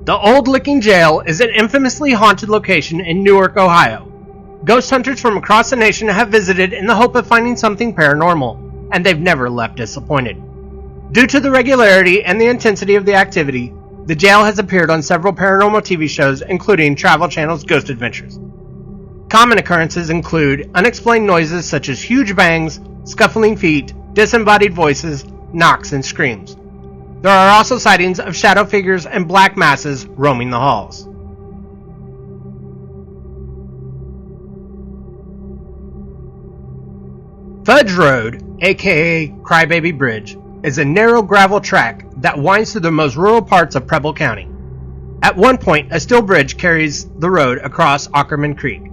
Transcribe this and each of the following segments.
The Old Licking Jail is an infamously haunted location in Newark, Ohio. Ghost hunters from across the nation have visited in the hope of finding something paranormal, and they've never left disappointed. Due to the regularity and the intensity of the activity, the jail has appeared on several paranormal TV shows, including Travel Channel's Ghost Adventures. Common occurrences include unexplained noises such as huge bangs, scuffling feet, disembodied voices, knocks, and screams. There are also sightings of shadow figures and black masses roaming the halls. Fudge Road, aka Crybaby Bridge, is a narrow gravel track that winds through the most rural parts of Preble County. At one point, a steel bridge carries the road across Ackerman Creek.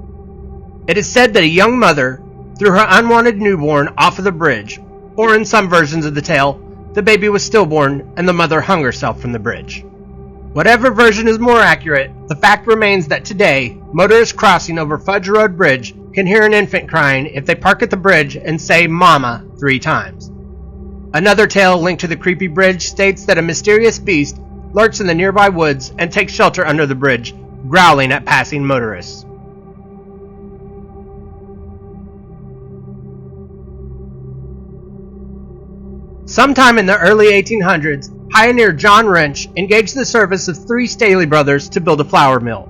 It is said that a young mother threw her unwanted newborn off of the bridge, or in some versions of the tale, the baby was stillborn and the mother hung herself from the bridge. Whatever version is more accurate, the fact remains that today, motorists crossing over Fudge Road Bridge can hear an infant crying if they park at the bridge and say "Mama" 3 times. Another tale linked to the creepy bridge states that a mysterious beast lurks in the nearby woods and takes shelter under the bridge, growling at passing motorists. Sometime in the early 1800s, pioneer John Wrench engaged the service of 3 Staley brothers to build a flour mill.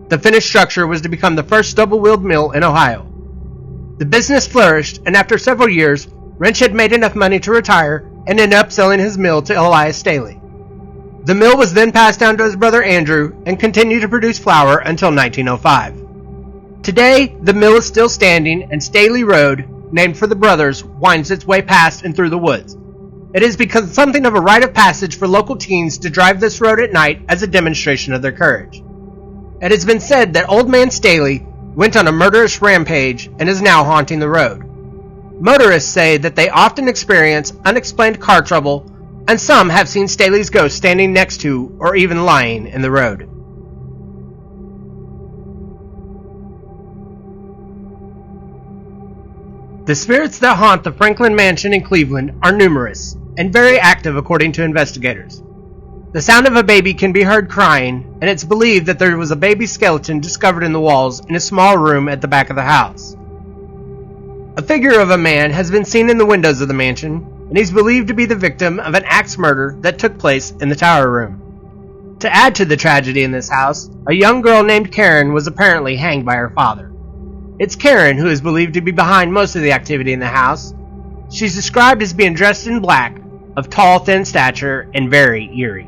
The finished structure was to become the first double-wheeled mill in Ohio. The business flourished, and after several years, Wrench had made enough money to retire and ended up selling his mill to Elias Staley. The mill was then passed down to his brother Andrew and continued to produce flour until 1905. Today, the mill is still standing, and Staley Road, named for the brothers, winds its way past and through the woods. It has become something of a rite of passage for local teens to drive this road at night as a demonstration of their courage. It has been said that Old Man Staley went on a murderous rampage and is now haunting the road. Motorists say that they often experience unexplained car trouble, and some have seen Staley's ghost standing next to or even lying in the road. The spirits that haunt the Franklin Mansion in Cleveland are numerous and very active according to investigators. The sound of a baby can be heard crying, and it's believed that there was a baby skeleton discovered in the walls in a small room at the back of the house. A figure of a man has been seen in the windows of the mansion, and he's believed to be the victim of an axe murder that took place in the tower room. To add to the tragedy in this house, a young girl named Karen was apparently hanged by her father. It's Karen who is believed to be behind most of the activity in the house. She's described as being dressed in black, of tall, thin stature, and very eerie.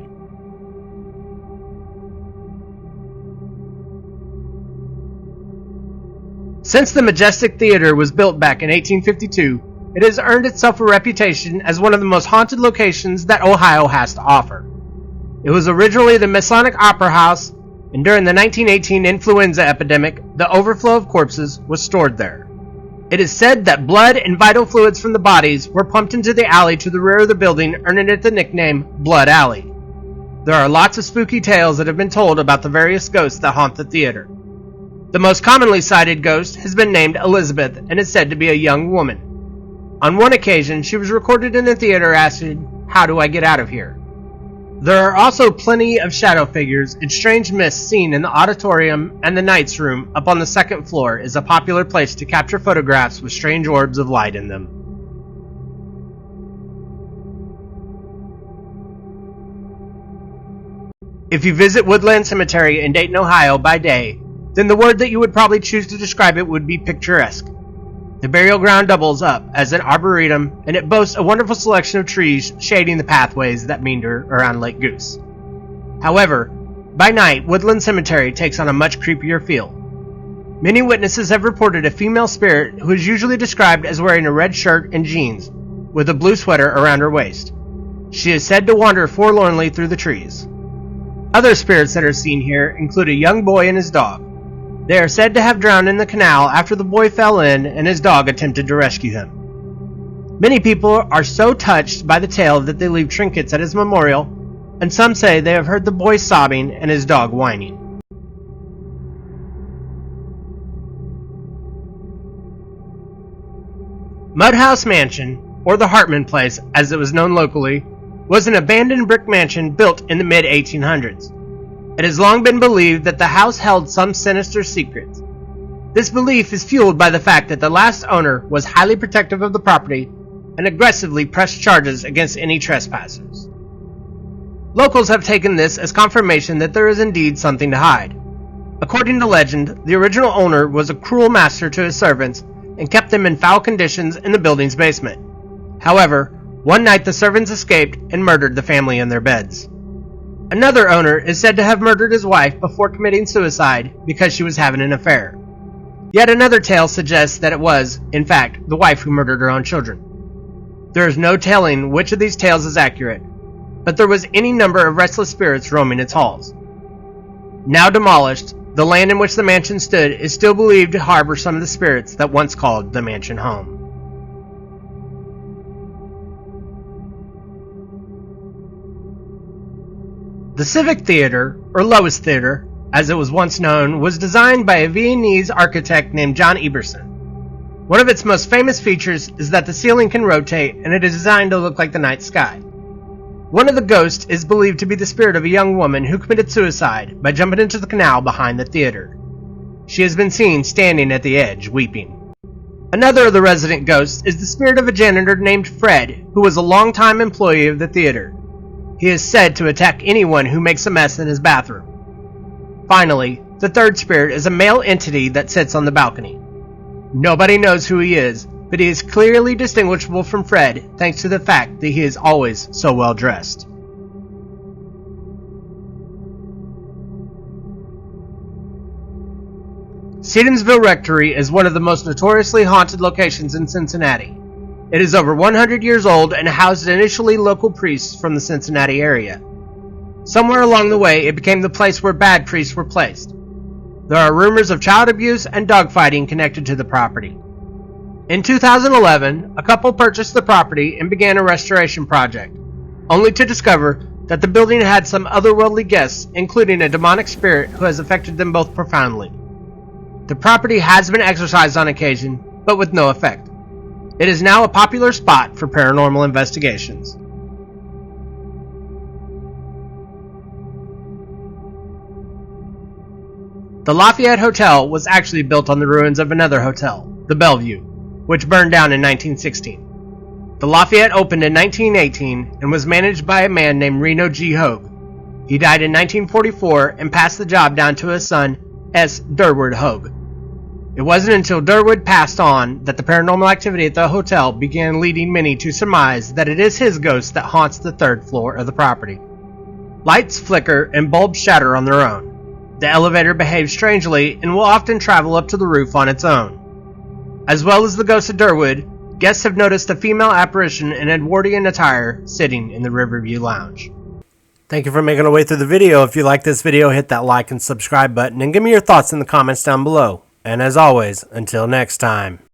Since the Majestic Theater was built back in 1852, it has earned itself a reputation as one of the most haunted locations that Ohio has to offer. It was originally the Masonic Opera House, and during the 1918 influenza epidemic, the overflow of corpses was stored there. It is said that blood and vital fluids from the bodies were pumped into the alley to the rear of the building, earning it the nickname Blood Alley. There are lots of spooky tales that have been told about the various ghosts that haunt the theater. The most commonly cited ghost has been named Elizabeth and is said to be a young woman. On one occasion, she was recorded in the theater asking, "How do I get out of here?" There are also plenty of shadow figures and strange mists seen in the auditorium, and the Knights Room up on the 2nd floor is a popular place to capture photographs with strange orbs of light in them. If you visit Woodland Cemetery in Dayton, Ohio by day, then the word that you would probably choose to describe it would be picturesque. The burial ground doubles up as an arboretum, and it boasts a wonderful selection of trees shading the pathways that meander around Lake Goose. However, by night, Woodland Cemetery takes on a much creepier feel. Many witnesses have reported a female spirit who is usually described as wearing a red shirt and jeans, with a blue sweater around her waist. She is said to wander forlornly through the trees. Other spirits that are seen here include a young boy and his dog. They are said to have drowned in the canal after the boy fell in and his dog attempted to rescue him. Many people are so touched by the tale that they leave trinkets at his memorial, and some say they have heard the boy sobbing and his dog whining. Mudhouse Mansion, or the Hartman Place as it was known locally, was an abandoned brick mansion built in the mid-1800s. It has long been believed that the house held some sinister secrets. This belief is fueled by the fact that the last owner was highly protective of the property and aggressively pressed charges against any trespassers. Locals have taken this as confirmation that there is indeed something to hide. According to legend, the original owner was a cruel master to his servants and kept them in foul conditions in the building's basement. However, one night the servants escaped and murdered the family in their beds. Another owner is said to have murdered his wife before committing suicide because she was having an affair. Yet another tale suggests that it was, in fact, the wife who murdered her own children. There is no telling which of these tales is accurate, but there was any number of restless spirits roaming its halls. Now demolished, the land in which the mansion stood is still believed to harbor some of the spirits that once called the mansion home. The Civic Theater, or Loew's Theater, as it was once known, was designed by a Viennese architect named John Eberson. One of its most famous features is that the ceiling can rotate and it is designed to look like the night sky. One of the ghosts is believed to be the spirit of a young woman who committed suicide by jumping into the canal behind the theater. She has been seen standing at the edge, weeping. Another of the resident ghosts is the spirit of a janitor named Fred, who was a longtime employee of the theater. He is said to attack anyone who makes a mess in his bathroom. Finally, the third spirit is a male entity that sits on the balcony. Nobody knows who he is, but he is clearly distinguishable from Fred thanks to the fact that he is always so well dressed. Sedumsville Rectory is one of the most notoriously haunted locations in Cincinnati. It is over 100 years old and housed initially local priests from the Cincinnati area. Somewhere along the way, it became the place where bad priests were placed. There are rumors of child abuse and dogfighting connected to the property. In 2011, a couple purchased the property and began a restoration project, only to discover that the building had some otherworldly guests, including a demonic spirit who has affected them both profoundly. The property has been exorcised on occasion, but with no effect. It is now a popular spot for paranormal investigations. The Lafayette Hotel was actually built on the ruins of another hotel, the Bellevue, which burned down in 1916. The Lafayette opened in 1918 and was managed by a man named Reno G. Hogue. He died in 1944 and passed the job down to his son, S. Durward Hogue. It wasn't until Durwood passed on that the paranormal activity at the hotel began, leading many to surmise that it is his ghost that haunts the third floor of the property. Lights flicker and bulbs shatter on their own. The elevator behaves strangely and will often travel up to the roof on its own. As well as the ghost of Durwood, guests have noticed a female apparition in Edwardian attire sitting in the Riverview Lounge. Thank you for making your way through the video. If you like this video, hit that like and subscribe button and give me your thoughts in the comments down below. And as always, until next time.